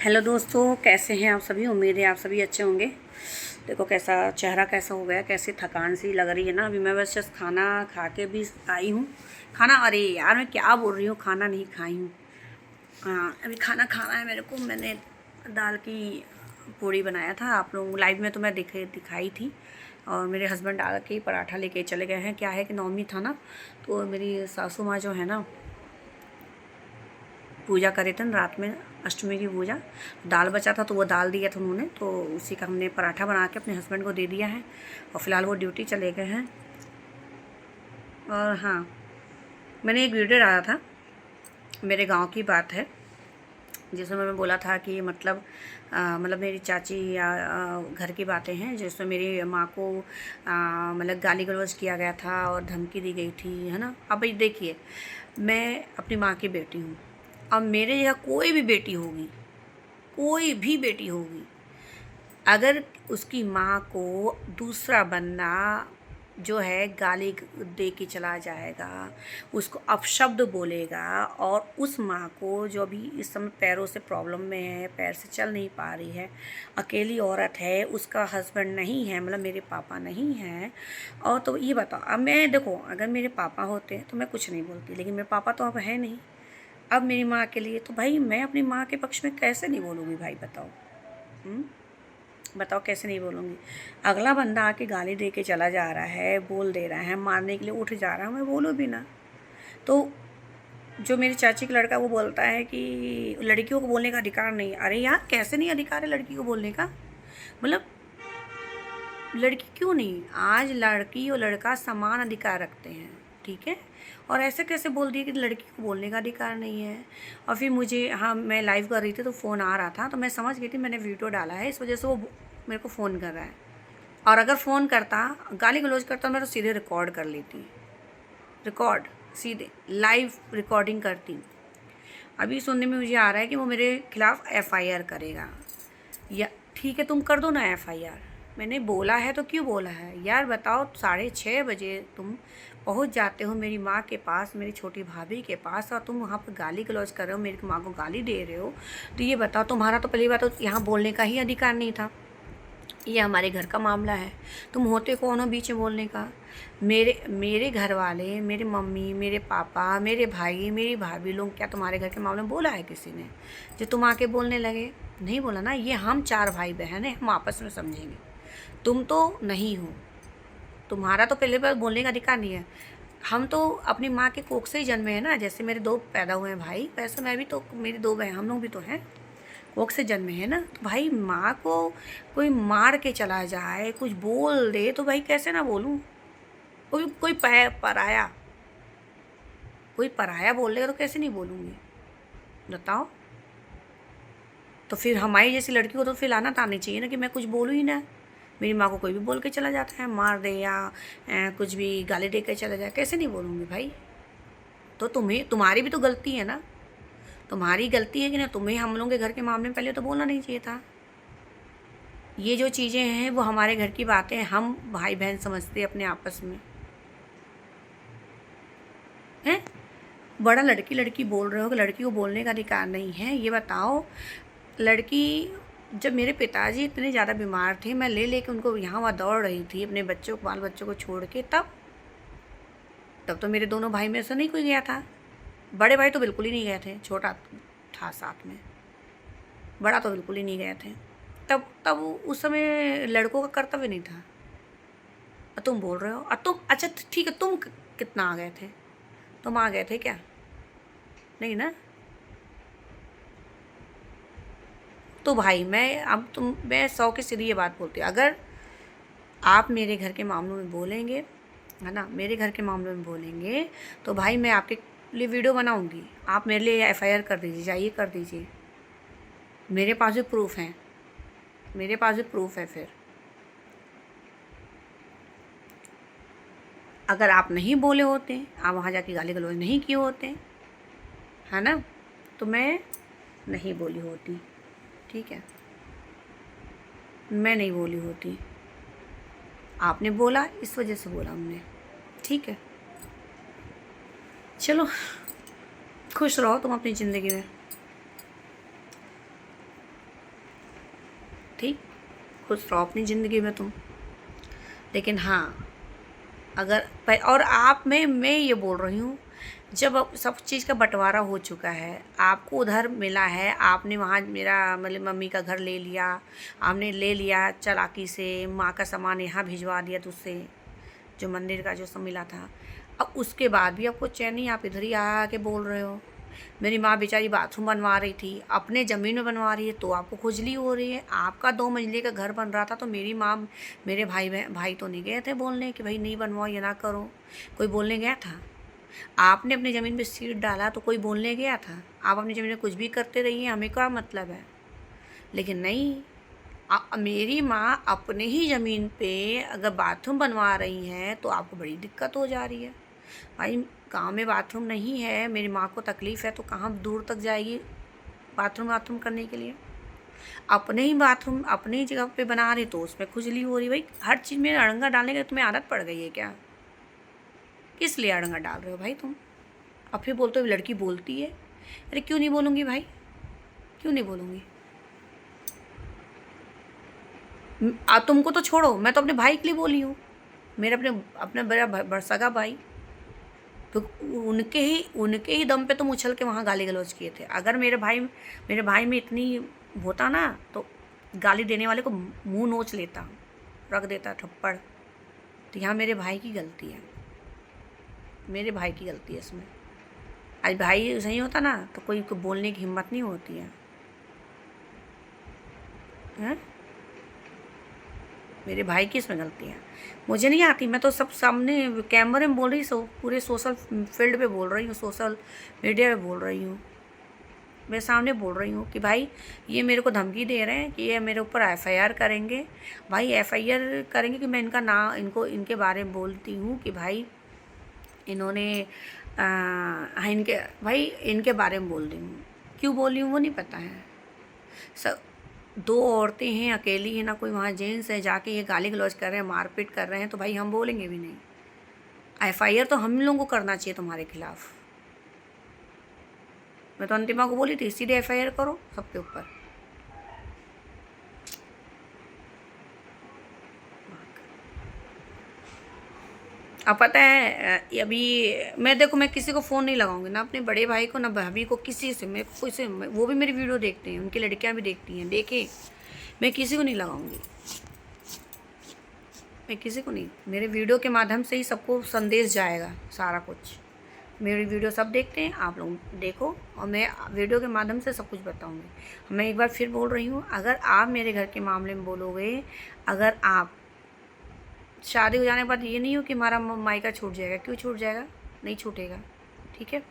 Hello दोस्तों, कैसे हैं आप सभी। उम्मीद है आप सभी अच्छे होंगे। देखो कैसा चेहरा कैसा हो गया, कैसी थकान सी लग रही है ना। अभी मैं बस जस्ट खाना खा के भी आई हूँ। खाना, अरे यार मैं क्या बोल रही हूँ, खाना नहीं खाई हूँ। हाँ, अभी खाना खाना है मेरे को। मैंने दाल की पूड़ी बनाया था, आप लोग लाइव में तो मैं दिखाई थी। और मेरे हस्बैंड डाल के पराठा लेके चले गए हैं। क्या है कि नवमी था ना, तो मेरी सासू माँ जो है ना पूजा करे थे ना रात में, अष्टमी की पूजा। दाल बचा था तो वो दाल दिया था उन्होंने, तो उसी का हमने पराठा बना के अपने हस्बैंड को दे दिया है। और फ़िलहाल वो ड्यूटी चले गए हैं। और हाँ, मैंने एक वीडियो डाला था, मेरे गांव की बात है, जिसमें मैं बोला था कि मतलब मेरी चाची या घर की बातें हैं, जिसमें मेरी माँ को मतलब गाली गलौज किया गया था और धमकी दी गई थी, है ना। अब भाई देखिए, मैं अपनी माँ की बेटी हूँ। अब मेरे यहाँ कोई भी बेटी होगी, कोई भी बेटी होगी, अगर उसकी माँ को दूसरा बंदा जो है गाली दे के चला जाएगा, उसको अपशब्द बोलेगा, और उस माँ को जो अभी इस समय पैरों से प्रॉब्लम में है, पैर से चल नहीं पा रही है, अकेली औरत है, उसका हस्बैंड नहीं है, मतलब मेरे पापा नहीं हैं, और तो ये बताओ, अब मैं देखो, अगर मेरे पापा होते तो मैं कुछ नहीं बोलती, लेकिन मेरे पापा तो अब है नहीं। अब मेरी माँ के लिए तो भाई मैं अपनी माँ के पक्ष में कैसे नहीं बोलूँगी भाई, बताओ। बताओ कैसे नहीं बोलूँगी। अगला बंदा आके गाली दे के चला जा रहा है, बोल दे रहा है, मारने के लिए उठ जा रहा है, मैं बोलूँ भी ना। तो जो मेरी चाची का लड़का वो बोलता है कि लड़कियों को बोलने का अधिकार नहीं। अरे यार, कैसे नहीं अधिकार है लड़की को बोलने का। मतलब लड़की क्यों नहीं, आज लड़की और लड़का समान अधिकार रखते हैं, ठीक है। और ऐसे कैसे बोल दिया कि लड़की को बोलने का अधिकार नहीं है। और फिर मुझे, हाँ, मैं लाइव कर रही थी तो फ़ोन आ रहा था, तो मैं समझ गई थी मैंने वीडियो डाला है, इस वजह से वो मेरे को फ़ोन कर रहा है। और अगर फ़ोन करता, गाली गलौज करता, मैं तो सीधे रिकॉर्ड कर लेती, रिकॉर्ड, सीधे लाइव रिकॉर्डिंग करती। अभी सुनने में मुझे आ रहा है कि वो मेरे खिलाफ़ एफआईआर करेगा। या ठीक है, तुम कर दो ना एफआईआर। मैंने बोला है तो क्यों बोला है यार, बताओ। 6:30 बजे तुम पहुंच जाते हो मेरी माँ के पास, मेरी छोटी भाभी के पास, और तुम वहाँ पर गाली गलौज कर रहे हो, मेरी माँ को गाली दे रहे हो। तो ये बताओ, तुम्हारा तो पहली बात तो यहाँ बोलने का ही अधिकार नहीं था। ये हमारे घर का मामला है, तुम होते कौन हो बीच में बोलने का। मेरे मेरे घर वाले, मेरे मम्मी, मेरे पापा, मेरे भाई, मेरी भाभी लोग क्या तुम्हारे घर के मामले में बोला है किसी ने, जो तुम आके बोलने लगे। नहीं बोला ना। ये हम 4 भाई बहन हैं, हम आपस में समझेंगे। तुम तो नहीं हो, तुम्हारा तो पहले बार बोलने का अधिकार नहीं है। हम तो अपनी माँ के कोख से ही जन्मे हैं ना, जैसे मेरे 2 पैदा हुए हैं भाई, वैसे मैं भी तो, मेरी 2 बहन, हम लोग भी तो हैं, कोख से जन्मे हैं ना। तो भाई माँ को कोई मार के चला जाए, कुछ बोल दे, तो भाई कैसे ना बोलूँ। कोई पराया, कोई पराया बोलेगा तो कैसे नहीं बोलूँगी, बताओ। तो फिर हमारी जैसी लड़की को तो फिर लानत आनी चाहिए ना, कि मैं कुछ बोलूँ ही ना। मेरी माँ को कोई भी बोल के चला जाता है, मार दे या कुछ भी गाली दे के चला जाए, कैसे नहीं बोलूँगी भाई। तो तुम्हारी भी तो गलती है ना, तुम्हारी गलती है कि ना, तुम्हें हम लोगों के घर के मामले में पहले तो बोलना नहीं चाहिए था। ये जो चीज़ें हैं वो हमारे घर की बातें, हम भाई बहन समझते अपने आपस में हैं। बड़ा लड़की लड़की बोल रहे हो कि लड़की को बोलने का अधिकार नहीं है, ये बताओ। लड़की, जब मेरे पिताजी इतने ज़्यादा बीमार थे, मैं ले लेके उनको यहाँ वहाँ दौड़ रही थी अपने बच्चों को, बाल बच्चों को छोड़ के, तब तो मेरे दोनों भाई में से नहीं कोई गया था। बड़े भाई तो बिल्कुल ही नहीं गए थे, छोटा था साथ में, बड़ा तो बिल्कुल ही नहीं गए थे। तब तब उस समय लड़कों का कर्तव्य नहीं था। और तुम बोल रहे हो, और तुम, अच्छा ठीक है, तुम कितना आ गए थे, तुम आ गए थे क्या, नहीं ना। तो भाई मैं 100 की सीधी ये बात बोलती हूँ, अगर आप मेरे घर के मामलों में बोलेंगे, है ना, मेरे घर के मामलों में बोलेंगे, तो भाई मैं आपके लिए वीडियो बनाऊंगी, आप मेरे लिए एफआईआर कर दीजिए, जाइए कर दीजिए। मेरे पास भी प्रूफ हैं, मेरे पास भी प्रूफ है। फिर अगर आप नहीं बोले होते, आप वहाँ जाके गाली गलौज नहीं किए होते, है ना, तो मैं नहीं बोली होती, ठीक है, मैं नहीं बोली होती। आपने बोला, इस वजह से बोला हमने, ठीक है। चलो, खुश रहो तुम अपनी ज़िंदगी में। ठीक, खुश रहो अपनी ज़िंदगी में तुम। लेकिन हाँ, अगर और आप में मैं ये बोल रही हूँ, जब अब सब चीज़ का बंटवारा हो चुका है, आपको उधर मिला है, आपने वहाँ मेरा मतलब मम्मी का घर ले लिया, आपने ले लिया चालाकी से, माँ का सामान यहाँ भिजवा दिया तुझसे, जो मंदिर का जो सब मिला था। अब उसके बाद भी आपको चैन नहीं, आप इधर ही आके बोल रहे हो। मेरी माँ बेचारी बाथरूम बनवा रही थी, अपने ज़मीन में बनवा रही है, तो आपको खुजली हो रही है। आपका 2 मंजिले का घर बन रहा था, तो मेरी माँ मेरे भाई तो नहीं गए थे बोलने कि भाई नहीं बनवाओ, ये ना करो। कोई बोलने गया था? आपने अपनी ज़मीन पे सीट डाला तो कोई बोलने गया था? आप अपनी ज़मीन में कुछ भी करते रहिए, हमें क्या मतलब है। लेकिन नहीं, मेरी माँ अपने ही ज़मीन पे अगर बाथरूम बनवा रही हैं तो आपको बड़ी दिक्कत हो जा रही है। भाई गांव में बाथरूम नहीं है, मेरी माँ को तकलीफ़ है तो कहाँ दूर तक जाएगी बाथरूम करने के लिए। अपने ही बाथरूम अपनी ही जगह पे बना रही तो उसमें खुजली हो रही। भाई हर चीज़ में अड़ंगा डालने की तुम्हें आदत पड़ गई है क्या? किस लिए अड़ंगा डाल रहे हो भाई तुम? और फिर बोलते हो लड़की बोलती है। अरे क्यों नहीं बोलूँगी भाई, क्यों नहीं बोलूँगी? तुमको तो छोड़ो, मैं तो अपने भाई के लिए बोली हूँ। मेरे अपने अपना बड़ा सगा भाई, तो उनके ही दम पे तुम उछल के वहाँ गाली गलौज किए थे। अगर मेरे भाई में इतनी होता ना तो गाली देने वाले को मुंह नोच लेता, रख देता थप्पड़। तो यहाँ मेरे भाई की गलती है, मेरे भाई की गलती है इसमें। आज भाई सही होता ना तो कोई को बोलने की हिम्मत नहीं होती है, हैं? मेरे भाई की इसमें गलती है, मुझे नहीं आती। मैं तो सब सामने कैमरे में बोल रही, पूरे सोशल फील्ड पे बोल रही हूँ, सोशल मीडिया पे बोल रही हूँ, मैं सामने बोल रही हूँ कि भाई ये मेरे को धमकी दे रहे हैं कि ये मेरे ऊपर एफआईआर करेंगे। भाई एफआईआर करेंगे कि मैं इनके बारे में बोलती हूँ कि भाई इन्होंने इनके बारे में बोल रही हूँ। क्यों बोल रही हूँ वो नहीं पता है। सब 2 औरतें हैं, अकेली हैं, ना कोई वहाँ जेंट्स है, जाके ये गाली गलौज कर रहे हैं, मारपीट कर रहे हैं, तो भाई हम बोलेंगे भी नहीं। एफआईआर तो हम लोगों को करना चाहिए तुम्हारे खिलाफ। मैं तो अंतिमा को बोली थी सीधे एफआईआर करो सबके ऊपर। अब पता है अभी मैं किसी को फ़ोन नहीं लगाऊंगी, ना अपने बड़े भाई को ना भाभी को, किसी से मैं कोई से, वो भी मेरी वीडियो देखते हैं, उनकी लड़कियां भी देखती हैं, देखे, मैं किसी को नहीं लगाऊंगी, मैं किसी को नहीं। मेरे वीडियो के माध्यम से ही सबको संदेश जाएगा सारा कुछ। मेरी वीडियो सब देखते हैं, आप लोग देखो, और मैं वीडियो के माध्यम से सब कुछ बताऊंगी। मैं एक बार फिर बोल रही हूँ, अगर आप मेरे घर के मामले में बोलोगे, अगर आप शादी हो जाने के बाद ये नहीं हो कि हमारा मायका छूट जाएगा। क्यों छूट जाएगा? नहीं छूटेगा, ठीक है।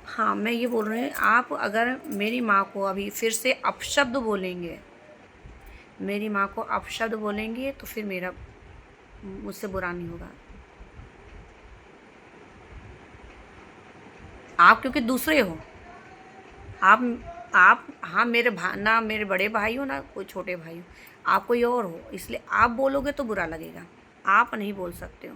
हाँ, मैं ये बोल रही हूँ, आप अगर मेरी माँ को अभी फिर से अपशब्द बोलेंगे, मेरी माँ को अपशब्द बोलेंगे तो फिर मेरा मुझसे बुरा नहीं होगा। आप क्योंकि दूसरे हो, आप हाँ ना मेरे बड़े भाई हो ना कोई छोटे भाई हो, आप कोई और हो, इसलिए आप बोलोगे तो बुरा लगेगा। आप नहीं बोल सकते हो।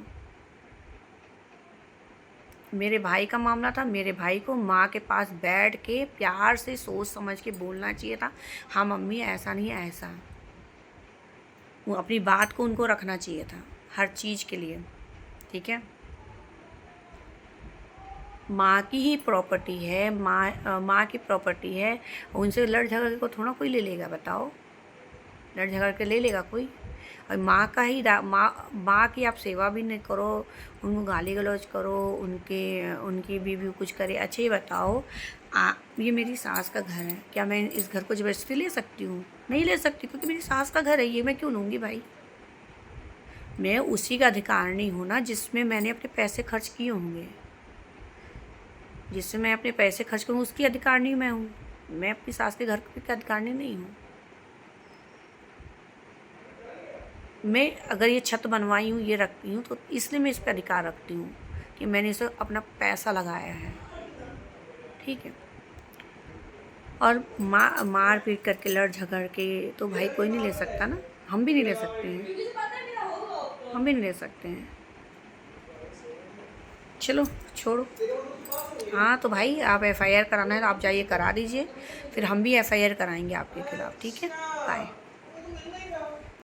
मेरे भाई का मामला था, मेरे भाई को माँ के पास बैठ के प्यार से सोच समझ के बोलना चाहिए था, हाँ मम्मी ऐसा नहीं ऐसा। वो अपनी बात को उनको रखना चाहिए था हर चीज़ के लिए, ठीक है। माँ की ही प्रॉपर्टी है, माँ की प्रॉपर्टी है, उनसे लड़ झगड़ को थोड़ा कोई ले लेगा, बताओ? लड़ झगड़ के ले लेगा कोई? और माँ का ही माँ की आप सेवा भी नहीं करो, उनको गाली गलौज करो, उनकी बीवी कुछ करे। अच्छा ये बताओ, ये मेरी सास का घर है, क्या मैं इस घर को ज़बरदस्ती ले सकती हूँ? नहीं ले सकती, क्योंकि मेरी सास का घर है, ये मैं क्यों लूँगी भाई? मैं उसी का अधिकारिणी हूँ ना जिसमें मैंने अपने पैसे खर्च किए होंगे, जिससे मैं अपने पैसे खर्च करूँ, उसकी अधिकारिणी मैं हूँ। मैं अपनी सास के घर की अधिकारिणी नहीं हूँ। मैं अगर ये छत बनवाई हूँ, ये रखती हूँ, तो इसलिए मैं इस पर अधिकार रखती हूँ कि मैंने इसे अपना पैसा लगाया है, ठीक है। और मार पीट करके लड़ झगड़ के तो भाई कोई नहीं ले सकता ना, हम भी नहीं ले सकते हैं, हम भी नहीं ले सकते हैं। चलो छोड़ो। हाँ तो भाई आप एफआईआर कराना है तो आप जाइए करा दीजिए, फिर हम भी एफआईआर कराएंगे आपके खिलाफ़, ठीक है। बाय।